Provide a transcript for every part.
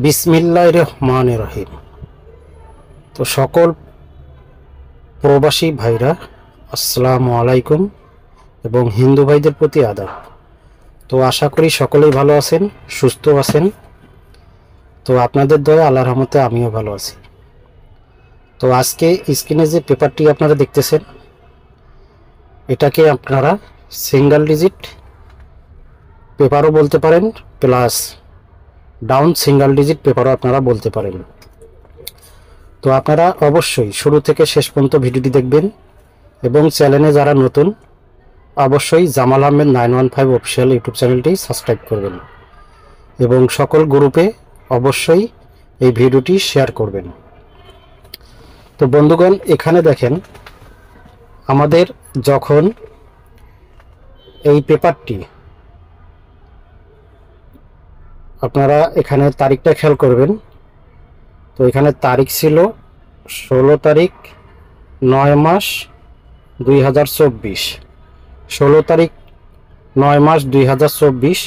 বিসমিল্লাহির রহমানির রহিম। তো সকল প্রবাসী ভাইরা আসসালামু আলাইকুম এবং হিন্দু ভাইদের প্রতি আদাব। তো আশা করি সকলেই ভালো আছেন, সুস্থ আছেন। তো আপনাদের দয়া আল্লাহর রহমতে আমিও ভালো আছি। তো আজকে স্ক্রিনে যে পেপারটি আপনারা দেখতেছেন, এটাকে আপনারা সিঙ্গেল ডিজিট পেপারও বলতে পারেন, প্লাস ডাউন সিঙ্গেল ডিজিট পেপারও আপনারা বলতে পারেন। তো আপনারা অবশ্যই শুরু থেকে শেষ পর্যন্ত ভিডিওটি দেখবেন এবং চ্যানেলে যারা নতুন অবশ্যই জামাল আহমেদ 915 অফিসিয়াল ইউটিউব চ্যানেলটি সাবস্ক্রাইব করবেন এবং সকল গ্রুপে অবশ্যই এই ভিডিওটি শেয়ার করবেন। তো বন্ধুগণ, এখানে দেখেন আমাদের যখন এই পেপারটি আপনারা এখানে তারিখটা খেয়াল করবেন। তো এখানে তারিখ ছিল 16 তারিখ 9 মাস 2024, 16 তারিখ 9 মাস 2024।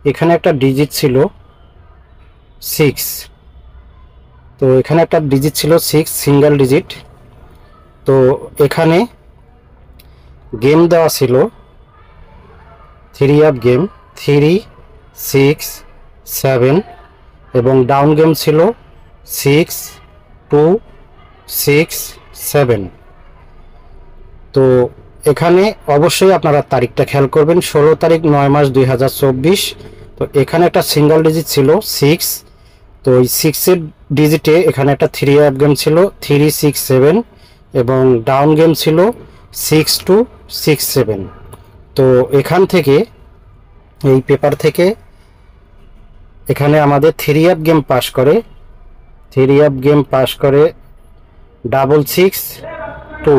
এখানে একটা ডিজিট ছিল 6। তো এখানে একটা ডিজিট ছিল 6, সিঙ্গেল ডিজিট। তো এখানে গেম দেওয়া ছিল 3 আপ গেম 3, 6, 7 এবং ডাউন গেম ছিল 6, 2, 6, 7। তো এখানে অবশ্যই আপনারা তারিখটা খেয়াল করবেন, 16 তারিখ 9 মাস 2024। তো এখানে একটা সিঙ্গেল ডিজিট ছিল 6। তো ওই 6-এর ডিজিটে এখানে একটা 3 আপ গেম ছিল 3, 6, 7 এবং ডাউন গেম ছিল 6, 2, 6, 7। তো এখান থেকে এই পেপার থেকে এখানে আমাদের 3 আপ গেম পাস করে, 3 আপ গেম পাস করে 6, 6, 2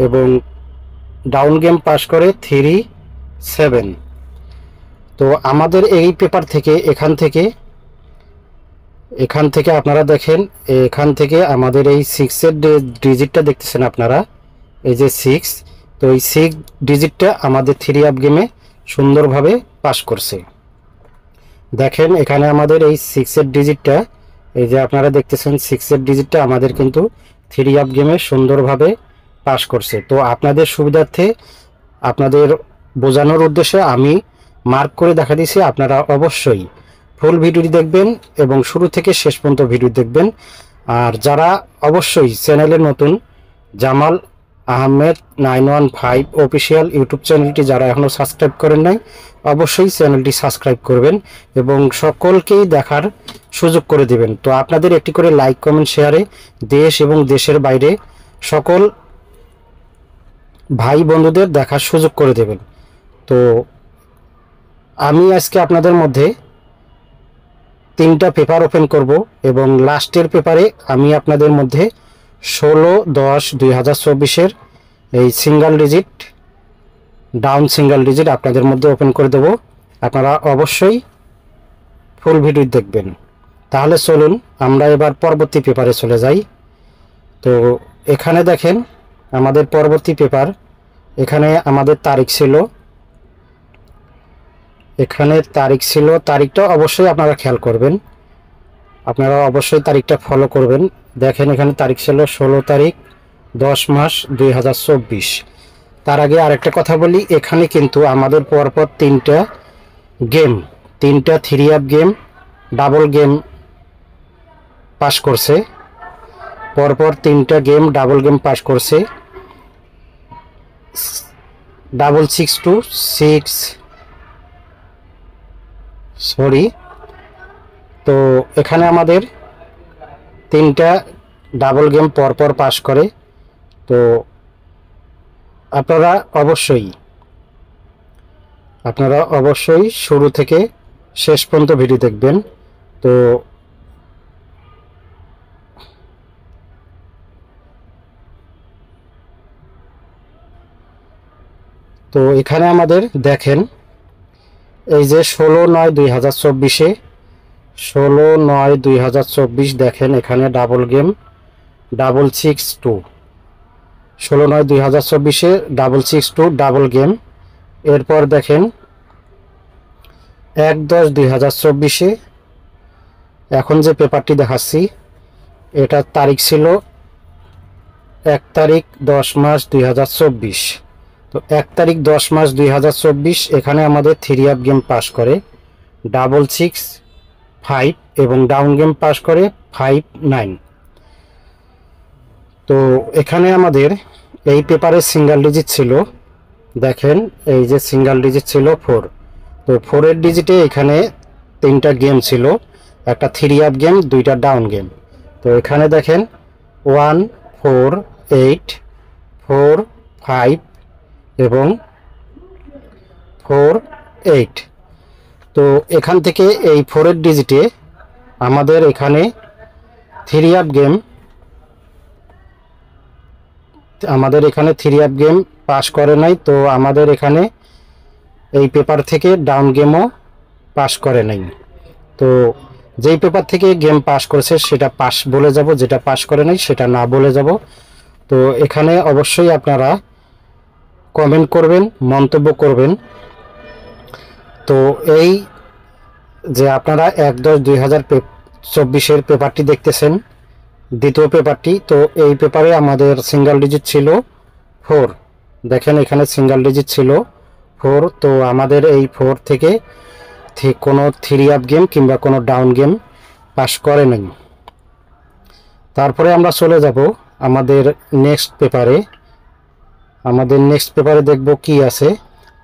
এবং ডাউন গেম পাস করে 3, 7। তো আমাদের এই পেপার থেকে এখান থেকে আপনারা দেখেন, এখান থেকে আমাদের এই 6-এর ডিজিটটা দেখতেছেন আপনারা, এই যে 6। তো এই 6 ডিজিটটা আমাদের 3 আপ গেমে সুন্দরভাবে পাস করছে। দেখেন এখানে আমাদের এই 6-এর ডিজিটটা, এই যে আপনারা দেখতেছেন 6-এর ডিজিটটা আমাদের কিন্তু 3 আপ গেমে সুন্দরভাবে পাস করছে। তো আপনাদের সুবিধার্থে আপনাদের বোঝানোর উদ্দেশ্যে আমি মার্ক করে দেখা দিয়েছি। আপনারা অবশ্যই ফুল ভিডিওটি দেখবেন এবং শুরু থেকে শেষ পর্যন্ত ভিডিও দেখবেন। আর যারা অবশ্যই চ্যানেলে নতুন, জামাল আহমেদ 915 অফিসিয়াল ইউটিউব চ্যানেলটি যারা এখনও সাবস্ক্রাইব করেন নাই, অবশ্যই চ্যানেলটি সাবস্ক্রাইব করবেন এবং সকলকেই দেখার সুযোগ করে দেবেন। তো আপনাদের একটি করে লাইক, কমেন্ট, শেয়ারে দেশ এবং দেশের বাইরে সকল ভাই বন্ধুদের দেখার সুযোগ করে দেবেন। তো আমি আজকে আপনাদের মধ্যে 3টা পেপার ওপেন করব এবং লাস্টের পেপারে আমি আপনাদের মধ্যে 16/10/2024-এর এই single digit, down single digit আপনাদের মধ্যে ওপেন করে দেব। আপনারা অবশ্যই ফুল ভিডিও দেখবেন। তাহলে চলুন আমরা এবার পরবর্তী পেপারে চলে যাই। তো এখানে দেখেন আমাদের পরবর্তী পেপার, এখানে আমাদের তারিখ ছিল, এখানে তারিখ ছিল, তারিখটা অবশ্যই আপনারা খেয়াল করবেন, আপনারা অবশ্যই তারিখটা ফলো করবেন। দেখেন এখানে তারিখ ছিল 16 তারিখ 10 মাস 2024। তার আগে আরেকটা কথা বলি, এখানে কিন্তু আমাদের পরপর 3টা গেম, 3টা 3 up game double game pass করছে, পরপর 3টা গেম ডাবল গেম পাস করছে 6, 6, 2, 6, সরি। তো এখানে আমাদের 3টা ডাবল গেম পরপর পাস করে। তো আপনারা অবশ্যই শুরু থেকে শেষ পর্যন্ত ভিডিও দেখবেন। তো এখানে আমাদের দেখেন এই যে 16/9/2024-এ 16/9/2024 দেখেন এখানে ডাবল গেম 6, 2, 16/9/2024-এ 6, 2 ডাবল গেম। এরপর দেখেন 1/10/2024-এ এখন যে পেপারটি দেখাচ্ছি এটার তারিখ ছিল 1 তারিখ 10 মাস 2024। তো 1 তারিখ 10 মাস 2024 এখানে আমাদের 3 আপ গেম পাস করে 665 এবং ডাউন গেম পাস করে 59। তো এখানে আমাদের এই পেপারে সিঙ্গেল ডিজিট ছিল, দেখেন এই যে সিঙ্গেল ডিজিট ছিল 4। তো 4-এর ডিজিটে এখানে 3টা গেম ছিল, একটা 3 আপ গেম, 2টা ডাউন গেম। তো এখানে দেখেন 1 4 8 4 5 এবং 4 8। তো এখান থেকে এই 4-এর ডিজিটে আমাদের এখানে 3 আপ গেম পাস করে নাই। তো আমাদের এখানে এই পেপার থেকে ডাউন গেমও পাস করে নাই। তো যেই পেপার থেকে গেম পাস করেছে সেটা পাস বলে যাব, যেটা পাস করে নাই সেটা না বলে যাব। তো এখানে অবশ্যই আপনারা কমেন্ট করবেন, মন্তব্য করবেন। তো এই যে আপনারা 1/10/2024-এর পেপারটি দেখতেছেন, দ্বিতীয় পেপারটি, তো এই পেপারে আমাদের সিঙ্গেল ডিজিট ছিল 4। দেখেন এখানে সিঙ্গেল ডিজিট ছিল 4। তো আমাদের এই 4 থেকে কোনো 3 আপ গেম কিংবা কোনো ডাউন গেম পাস করে নাই। তারপরে আমরা চলে যাব আমাদের নেক্সট পেপারে দেখব কি আছে।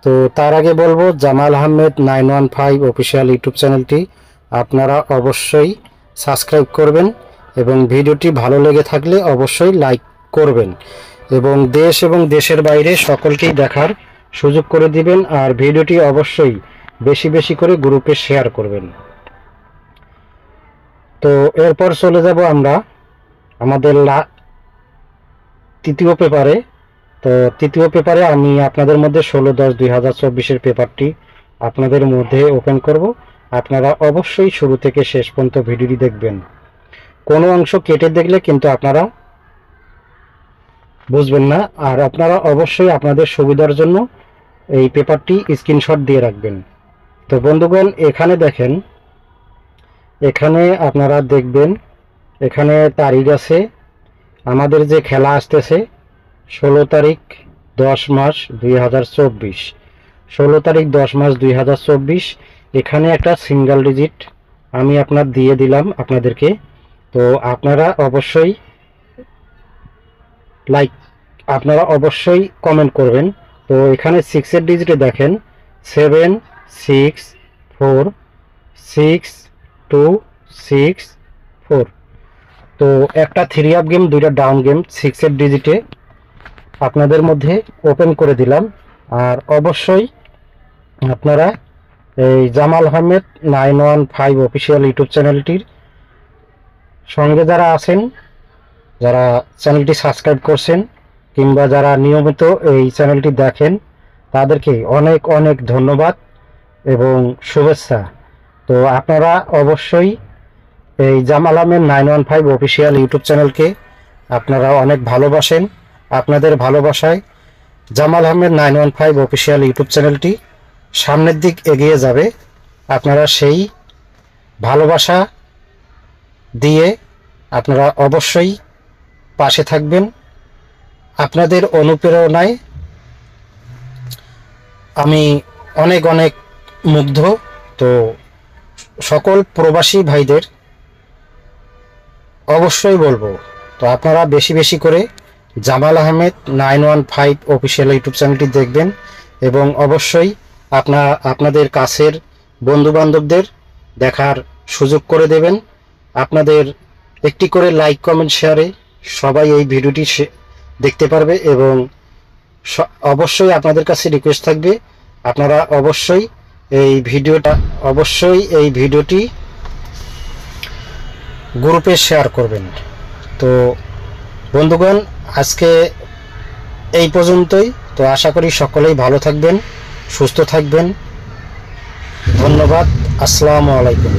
তো তার আগে বলবো জামাল আহমেদ 915 অফিসিয়াল ইউটিউব চ্যানেলটি আপনারা অবশ্যই সাবস্ক্রাইব করবেন এবং ভিডিওটি ভালো লেগে থাকলে অবশ্যই লাইক করবেন এবং দেশ এবং দেশের বাইরে সকলকেই দেখার সুযোগ করে দিবেন। আর ভিডিওটি অবশ্যই বেশি বেশি করে গ্রুপে শেয়ার করবেন। তো এরপর চলে যাব আমরা আমাদের তৃতীয় পেপারে। তো তৃতীয় পেপারে আমি আপনাদের মধ্যে 16/10/2024-এর পেপারটি আপনাদের মধ্যে ওপেন করব। আপনারা অবশ্যই শুরু থেকে শেষ পর্যন্ত ভিডিওটি দেখবেন। কোনো অংশ কেটে দেখলে কিন্তু আপনারা বুঝবেন না। আর আপনারা অবশ্যই আপনাদের সুবিধার জন্য এই পেপারটি স্ক্রিনশট দিয়ে রাখবেন। তো বন্ধুগণ এখানে দেখেন, এখানে আপনারা দেখবেন এখানে তারিখ আছে। আমাদের যে খেলা আসতেছে 16 তারিখ 10 মাস 2024, 16 তারিখ 10 মাস 2024। এখানে একটা সিঙ্গেল ডিজিট আমি দিয়ে দিলাম আপনাদেরকে। তো আপনারা অবশ্যই কমেন্ট করবেন। তো এখানে 6-এর ডিজিটে দেখেন 7 6 4 6 2 6 4। তো একটা 3 আপ গেম, 2টা ডাউন গেম 6-এর ডিজিটে আপনাদের মধ্যে ওপেন করে দিলাম। আর অবশ্যই আপনারা এই জামাল আহমেদ 915 অফিসিয়াল ইউটিউব চ্যানেলটির সঙ্গে যারা আছেন, যারা চ্যানেলটি সাবস্ক্রাইব করছেন কিংবা যারা নিয়মিত এই চ্যানেলটি দেখেন, তাদেরকে অনেক অনেক ধন্যবাদ এবং শুভেচ্ছা। তো আপনারা অবশ্যই এই জামাল আহমেদ 915 অফিসিয়াল ইউটিউব চ্যানেলকে আপনারা অনেক ভালোবাসেন। আপনাদের ভালোবাসায় জামাল আহমেদ 915 অফিসিয়াল ইউটিউব চ্যানেলটি সামনের দিক এগিয়ে যাবে। আপনারা সেই ভালোবাসা দিয়ে আপনারা অবশ্যই পাশে থাকবেন। আপনাদের অনুপ্রেরণায় আমি অনেক অনেক মুগ্ধ। তো সকল প্রবাসী ভাইদের অবশ্যই বলবো, তো আপনারা বেশি বেশি করে জামাল আহমেদ 915 অফিসিয়াল ইউটিউব চ্যানেলটি দেখবেন এবং অবশ্যই আপনাদের কাছের বন্ধুবান্ধবদের দেখার সুযোগ করে দেবেন। আপনাদের একটি করে লাইক কমেন্ট শেয়ারে সবাই এই ভিডিওটি দেখতে পারবে এবং অবশ্যই আপনাদের কাছে রিকোয়েস্ট থাকবে আপনারা অবশ্যই এই ভিডিওটি গ্রুপে শেয়ার করবেন। তো বন্ধুগণ আজকে এই পর্যন্তই। তো আশা করি সকলেই ভালো থাকবেন, সুস্থ থাকবেন। ধন্যবাদ। আসসালামু আলাইকুম।